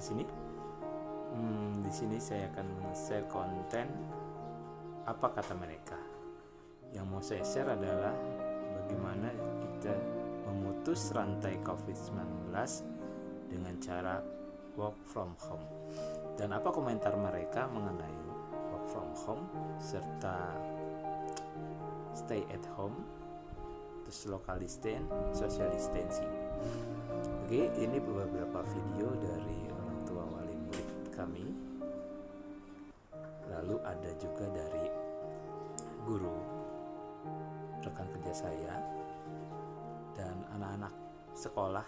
sini. Di sini saya akan share konten apa kata mereka. Yang mau saya share adalah bagaimana kita memutus rantai COVID-19 dengan cara work from home. Dan apa komentar mereka mengenai work from home serta stay at home, terus local distance, social distancing. Oke, ini beberapa video dari orang tua wali murid kami. Lalu ada juga dari guru, rekan kerja saya, dan anak-anak sekolah.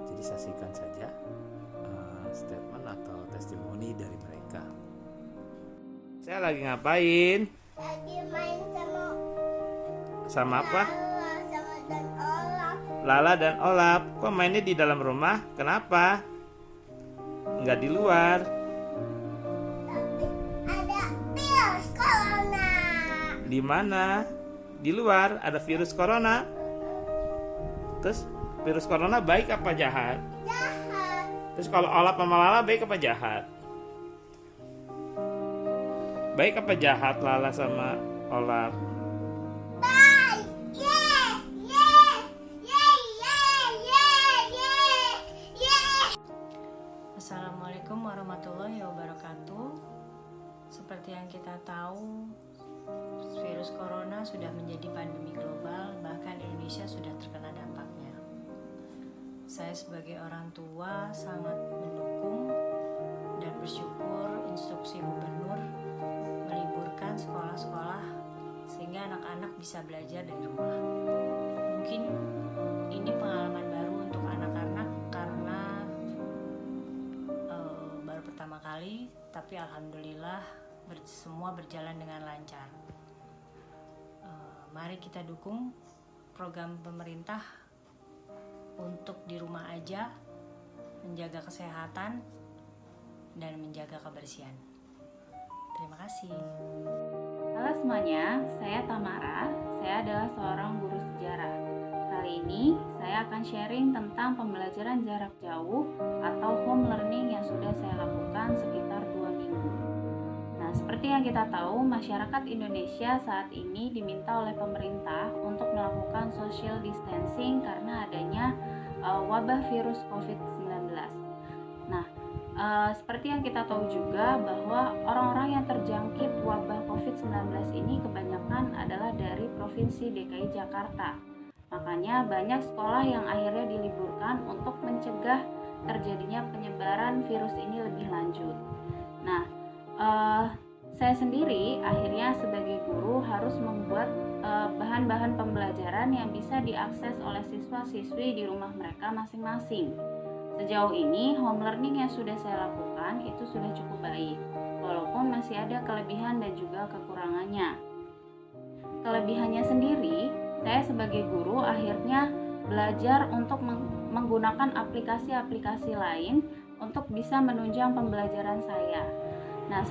Jadi saksikan saja statement atau testimoni dari mereka. Saya lagi ngapain? Lagi main Sama apa? Lala dan Olaf. Lala dan Olap. Kok mainnya di dalam rumah? Kenapa? Nggak di luar. Tapi ada virus corona. Di mana? Di luar ada virus corona. Terus virus corona baik apa jahat? Jahat. Terus kalau Olap sama Lala baik apa jahat? Baik apa jahat Lala sama Olap? Bye. Yeah. Yeah. Yeah. Yeah. Yeah. Yeah. Yeah. Assalamualaikum warahmatullahi wabarakatuh. Seperti yang kita tahu, virus corona sudah menjadi pandemi global, bahkan Indonesia sudah terkena dampaknya. Saya sebagai orang tua sangat mendukung dan bersyukur instruksi gubernur meliburkan sekolah-sekolah sehingga anak-anak bisa belajar dari rumah. Mungkin ini pengalaman baru untuk anak-anak karena baru pertama kali, tapi alhamdulillah semua berjalan dengan lancar. Mari kita dukung program pemerintah untuk di rumah aja, menjaga kesehatan dan menjaga kebersihan. Terima kasih. Halo semuanya, saya Tamara. Saya adalah seorang guru sejarah. Kali ini saya akan sharing tentang pembelajaran jarak jauh atau home learning yang sudah saya lakukan sekitar 2 minggu. Nah, seperti yang kita tahu, masyarakat Indonesia saat ini diminta oleh pemerintah untuk melakukan social distancing karena adanya wabah virus COVID-19. Nah, seperti yang kita tahu juga bahwa orang-orang yang terjangkit wabah COVID-19 ini kebanyakan adalah dari Provinsi DKI Jakarta. Makanya banyak sekolah yang akhirnya diliburkan untuk mencegah terjadinya penyebaran virus ini lebih lanjut. Nah, saya sendiri akhirnya sebagai guru harus membuat bahan-bahan pembelajaran yang bisa diakses oleh siswa-siswi di rumah mereka masing-masing. Sejauh ini home learning yang sudah saya lakukan itu sudah cukup baik, walaupun masih ada kelebihan dan juga kekurangannya. Kelebihannya sendiri, saya sebagai guru akhirnya belajar untuk menggunakan aplikasi-aplikasi lain untuk bisa menunjang pembelajaran saya. Nah,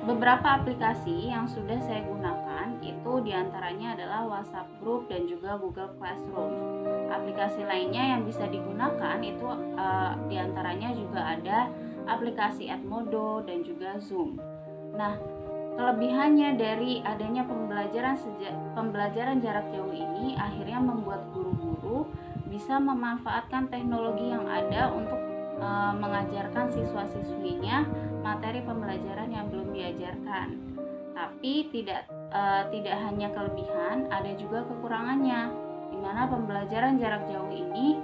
beberapa aplikasi yang sudah saya gunakan itu diantaranya adalah WhatsApp Group dan juga Google Classroom. Aplikasi lainnya yang bisa digunakan itu diantaranya juga ada aplikasi Edmodo dan juga Zoom. Nah, kelebihannya dari adanya pembelajaran jarak jauh ini akhirnya membuat guru-guru bisa memanfaatkan teknologi yang ada untuk mengajarkan siswa-siswinya materi pembelajaran yang belum diajarkan. Tapi tidak hanya kelebihan, ada juga kekurangannya, di mana pembelajaran jarak jauh ini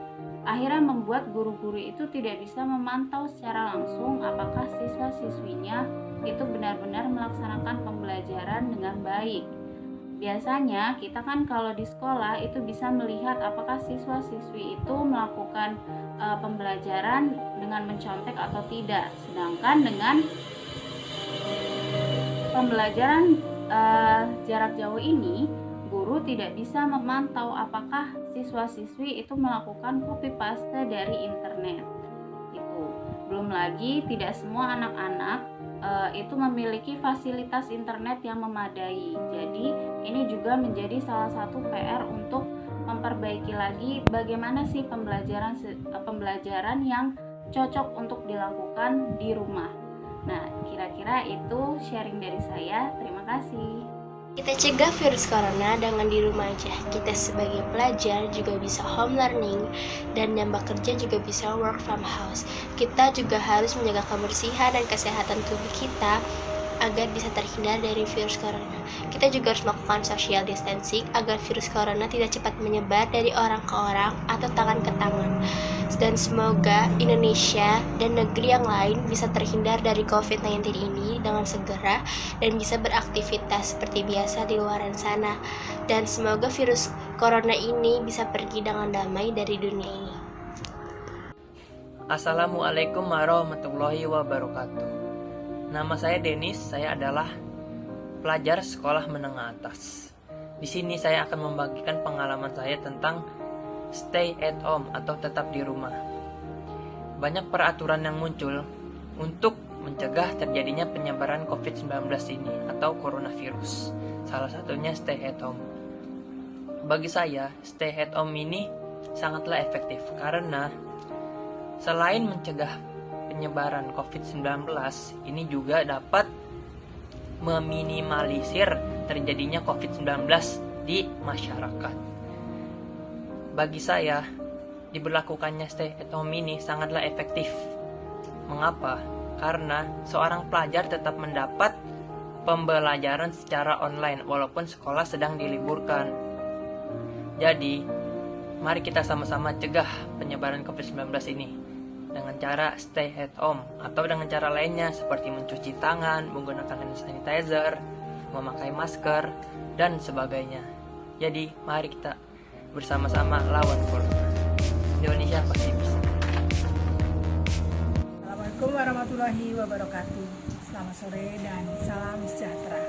akhirnya membuat guru-guru itu tidak bisa memantau secara langsung apakah siswa-siswinya itu benar-benar melaksanakan pembelajaran dengan baik. Biasanya kita kan kalau di sekolah itu bisa melihat apakah siswa-siswi itu melakukan pembelajaran dengan mencontek atau tidak. Sedangkan dengan pembelajaran jarak jauh ini, guru tidak bisa memantau apakah siswa-siswi itu melakukan copy paste dari internet. Itu. Belum lagi tidak semua anak-anak itu memiliki fasilitas internet yang memadai. Jadi ini juga menjadi salah satu PR untuk memperbaiki lagi bagaimana sih pembelajaran yang cocok untuk dilakukan di rumah. Nah, kira-kira itu sharing dari saya. Terima kasih. Kita cegah virus corona dengan di rumah aja. Kita sebagai pelajar juga bisa home learning, dan yang bekerja juga bisa work from house. Kita juga harus menjaga kebersihan dan kesehatan tubuh kita agar bisa terhindar dari virus corona. Kita juga harus melakukan social distancing agar virus corona tidak cepat menyebar dari orang ke orang atau tangan ke tangan. Dan semoga Indonesia dan negeri yang lain bisa terhindar dari COVID-19 ini dengan segera dan bisa beraktivitas seperti biasa di luar sana. Dan semoga virus corona ini bisa pergi dengan damai dari dunia ini. Assalamualaikum warahmatullahi wabarakatuh. Nama saya Denis, saya adalah pelajar sekolah menengah atas. Di sini saya akan membagikan pengalaman saya tentang stay at home atau tetap di rumah. Banyak peraturan yang muncul untuk mencegah terjadinya penyebaran COVID-19 ini atau coronavirus. Salah satunya stay at home. Bagi saya, stay at home ini sangatlah efektif karena selain mencegah penyebaran COVID-19, ini juga dapat meminimalisir terjadinya COVID-19 di masyarakat. Bagi saya, diberlakukannya stay at home ini sangatlah efektif. Mengapa? Karena seorang pelajar tetap mendapat pembelajaran secara online walaupun sekolah sedang diliburkan. Jadi, mari kita sama-sama cegah penyebaran COVID-19 ini dengan cara stay at home atau dengan cara lainnya seperti mencuci tangan, menggunakan hand sanitizer, memakai masker, dan sebagainya. Jadi, mari kita bersama-sama lawan corona. Indonesia pasti bisa. Assalamualaikum warahmatullahi wabarakatuh. Selamat sore dan salam sejahtera.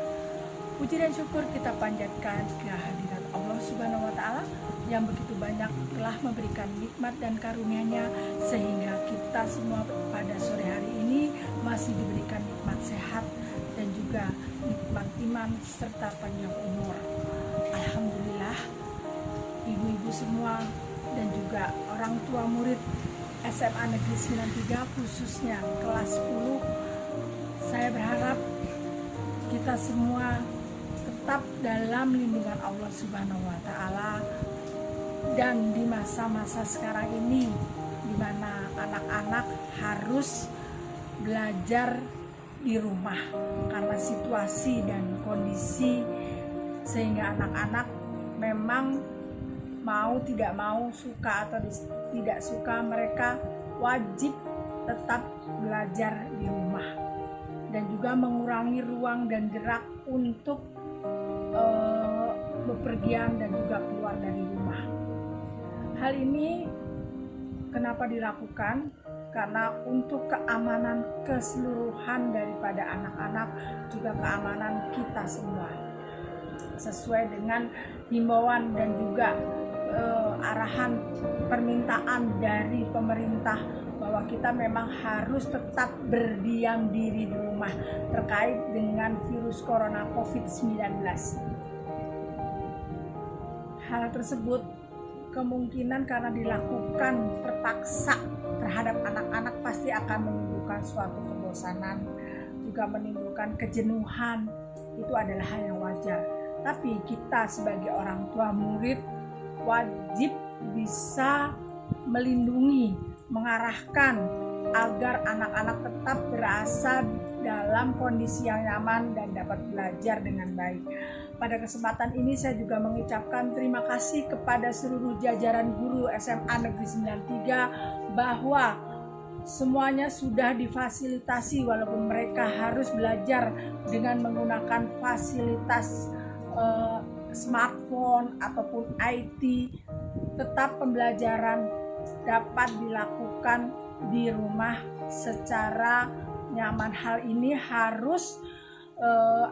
Puji dan syukur kita panjatkan kehadirat Allah Subhanahu wa Ta'ala yang begitu banyak telah memberikan nikmat dan karunia-Nya sehingga kita semua pada sore hari ini masih diberikan nikmat sehat dan juga nikmat iman serta panjang umur. Alhamdulillah, ibu-ibu semua dan juga orang tua murid SMA Negeri 93 khususnya kelas 10, saya berharap kita semua tetap dalam lindungan Allah Subhanahu wa Ta'ala. Dan di masa-masa sekarang ini di mana anak-anak harus belajar di rumah karena situasi dan kondisi, sehingga anak-anak memang mau tidak mau, suka atau tidak suka, mereka wajib tetap belajar di rumah dan juga mengurangi ruang dan gerak untuk bepergian dan juga keluar dari rumah. Hal ini kenapa dilakukan? Karena untuk keamanan keseluruhan daripada anak-anak, juga keamanan kita semua. Sesuai dengan himbauan dan juga arahan permintaan dari pemerintah bahwa kita memang harus tetap berdiam diri di rumah terkait dengan virus corona COVID-19. Hal tersebut kemungkinan karena dilakukan terpaksa terhadap anak-anak pasti akan menimbulkan suatu kebosanan, juga menimbulkan kejenuhan. Itu adalah hal yang wajar. Tapi kita sebagai orang tua murid wajib bisa melindungi, mengarahkan agar anak-anak tetap berasa dalam kondisi yang nyaman dan dapat belajar dengan baik. Pada kesempatan ini saya juga mengucapkan terima kasih kepada seluruh jajaran guru SMA Negeri 93 bahwa semuanya sudah difasilitasi walaupun mereka harus belajar dengan menggunakan fasilitas smartphone ataupun IT. Tetap pembelajaran dapat dilakukan di rumah secara nyaman. Hal ini harus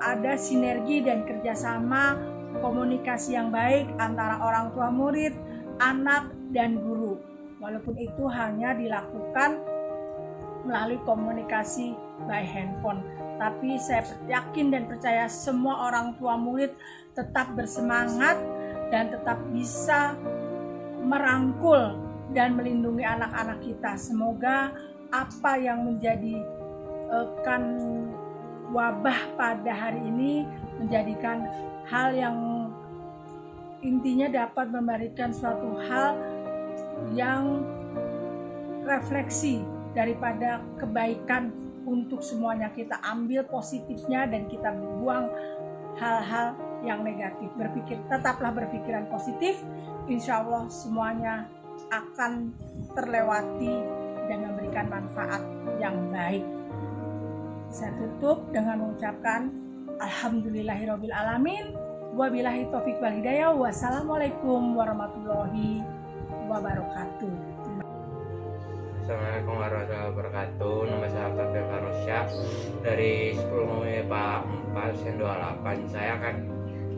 ada sinergi dan kerjasama komunikasi yang baik antara orang tua murid, anak, dan guru. Walaupun itu hanya dilakukan melalui komunikasi by handphone. Tapi saya yakin dan percaya semua orang tua murid tetap bersemangat dan tetap bisa merangkul dan melindungi anak-anak kita. Semoga apa yang menjadi kan wabah pada hari ini, menjadikan hal yang intinya dapat memberikan suatu hal yang refleksi daripada kebaikan untuk semuanya. Kita ambil positifnya dan kita buang hal-hal yang negatif. Tetaplah berpikiran positif, insya Allah semuanya akan terlewati dan memberikan manfaat yang baik. Saya tutup dengan mengucapkan alhamdulillahirabbil alamin, wabillahi taufik wal hidayah, wassalamualaikum warahmatullahi wabarakatuh. Assalamualaikum warahmatullahi wabarakatuh. Nama saya Taufik Farosya dari 10 MIPA 4 Sen 28. Saya akan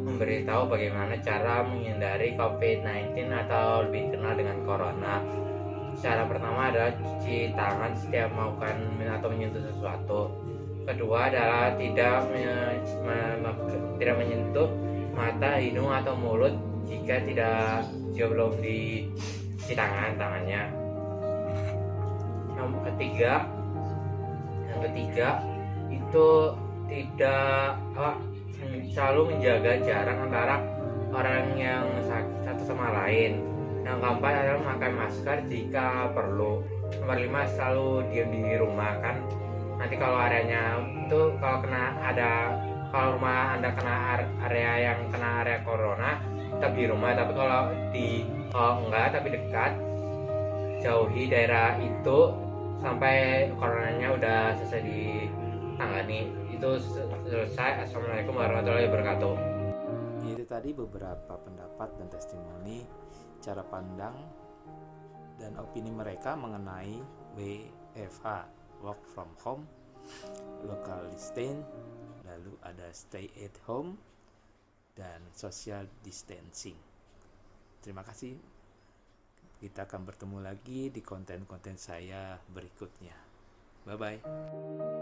memberitahu bagaimana cara menghindari COVID-19 atau lebih dikenal dengan Corona. Cara pertama adalah cuci tangan setiap melakukan atau menyentuh sesuatu. Kedua adalah tidak menyentuh mata, hidung atau mulut jika belum dicuci tangannya. Yang ketiga itu tidak selalu menjaga jarak antara orang yang sakit satu sama lain. Yang keempat adalah memakai masker jika perlu. Nomor 5, selalu diam di rumah, kan nanti kalau areanya itu kalau rumah Anda kena area yang kena area corona, tetap di rumah. Tapi kalau enggak tapi dekat, jauhi daerah itu sampai coronanya udah selesai ditangani. Itu selesai. Assalamualaikum warahmatullahi wabarakatuh. Itu tadi beberapa pendapat dan testimoni, cara pandang dan opini mereka mengenai WFH, work from home, local distance, lalu ada stay at home, dan social distancing. Terima kasih. Kita akan bertemu lagi di konten-konten saya berikutnya. Bye-bye.